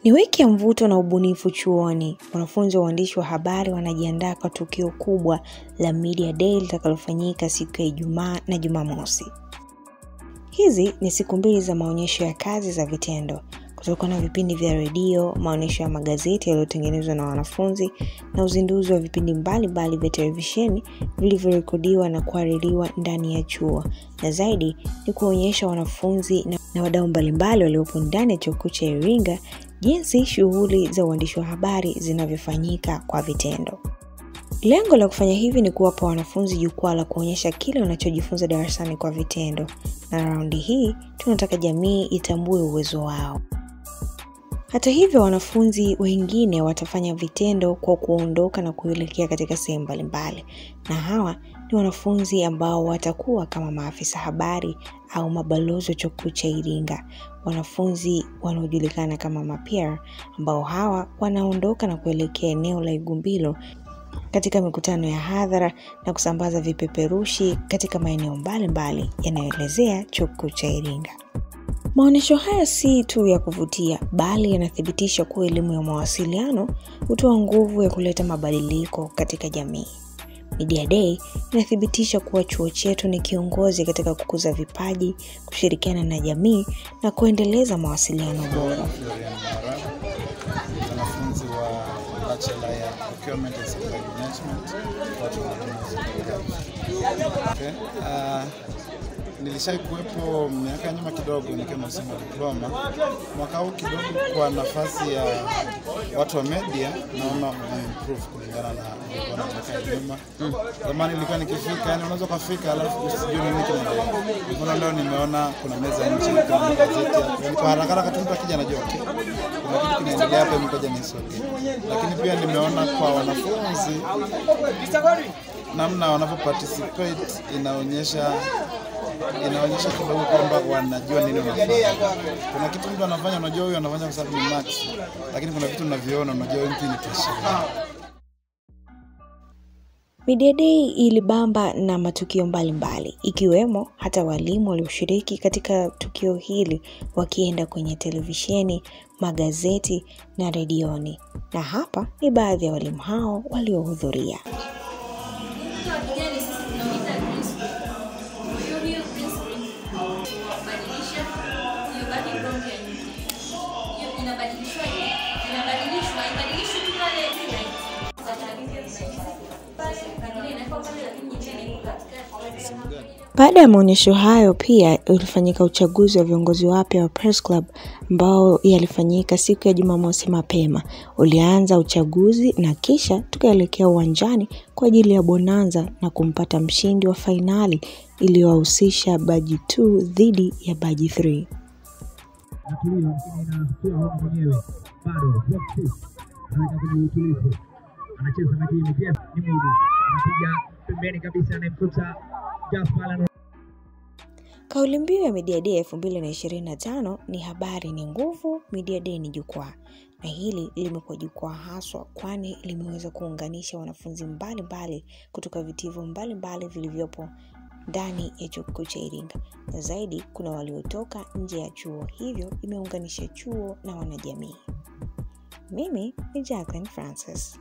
Ni wiki ya mvuto na ubunifu chuoni. Wanafunzi wa uandishi wa habari wanajiandaa kwa tukio kubwa la Media Day litakalofanyika siku ya Ijumaa na Jumamosi. Hizi ni siku mbili za maonyesho ya kazi za vitendo. Kutakuwa na vipindi vya redio, maonyesho ya magazeti yaliyotengenezwa na wanafunzi na uzinduzi wa vipindi mbalimbali vya televisheni vilivyorekodiwa na kuhaririwa ndani ya chuo. Na zaidi ni kuonyesha wanafunzi na wadau mbalimbali waliopo ndani ya chuo kikuu cha Iringa jinsi shughuli za uandishi wa habari zinavyofanyika kwa vitendo. Lengo la kufanya hivi ni kuwapa wanafunzi jukwaa la kuonyesha kile wanachojifunza darasani kwa vitendo. Na raundi hii tunataka jamii itambue uwezo wao. Hata hivyo, wanafunzi wengine watafanya vitendo kwa kuondoka na kuelekea katika sehemu mbalimbali. Na hawa ni wanafunzi ambao watakuwa kama maafisa habari au mabalozi wa chuo kikuu cha Iringa. Wanafunzi wanaojulikana kama mapeer ambao hawa wanaondoka na kuelekea eneo la Igumbilo katika mikutano ya hadhara na kusambaza vipeperushi katika maeneo mbalimbali yanayoelezea chuo kikuu cha Iringa. Maonyesho haya si tu ya kuvutia, bali yanathibitisha kuwa elimu ya mawasiliano hutoa nguvu ya kuleta mabadiliko katika jamii. Media Day inathibitisha kuwa chuo chetu ni kiongozi katika kukuza vipaji, kushirikiana na jamii na kuendeleza mawasiliano bora. Wanafunzi wa bachelor ya procurement and supply management. Nilishaikuwepo miaka nyuma kidogo nikiwa nasoma diploma. Mwaka huu kidogo kwa nafasi ya watu wa media naona improve kulingana na miaka nyuma. Zamani nilikuwa nikifika, yani unaweza kufika alafu usijue nini kinaendelea. Mbona leo nimeona kuna meza nje kuna gazeti. Kwa haraka mtu akija anajua kuna kitu kinaendelea hapa mkoja nisoge. Lakini pia nimeona kwa wanafunzi namna wanavyoparticipate inaonyesha kidogo kwamba wanajua nini wanafanya. Kuna kitu mtu anafanya unajua huyu anafanya kwa sababu ni max, lakini kuna vitu unaviona unajua mtu ni pressure. Media Day ilibamba na matukio mbalimbali, ikiwemo hata walimu walioshiriki katika tukio hili wakienda kwenye televisheni, magazeti na redioni. Na hapa ni baadhi ya walimu hao waliohudhuria. Baada ya maonyesho hayo pia ulifanyika uchaguzi wa viongozi wapya wa Press Club ambao yalifanyika siku ya Jumamosi mapema. Ulianza uchaguzi na kisha tukaelekea uwanjani kwa ajili ya bonanza na kumpata mshindi wa finali iliyohusisha baji 2 dhidi ya baji 3. Anacheza na game pia ni Mudi. Anapiga pembeni kabisa na mkuta Gaspar. Kauli mbiu ya Media Day 2025 ni habari ni nguvu, Media Day ni jukwaa. Na hili limekuwa jukwaa haswa kwani limeweza kuunganisha wanafunzi mbalimbali kutoka vitivo mbalimbali vilivyopo ndani ya chuo kikuu cha Iringa. Na zaidi kuna waliotoka nje ya chuo, hivyo imeunganisha chuo na wanajamii. Mimi ni Jacqueline Francis.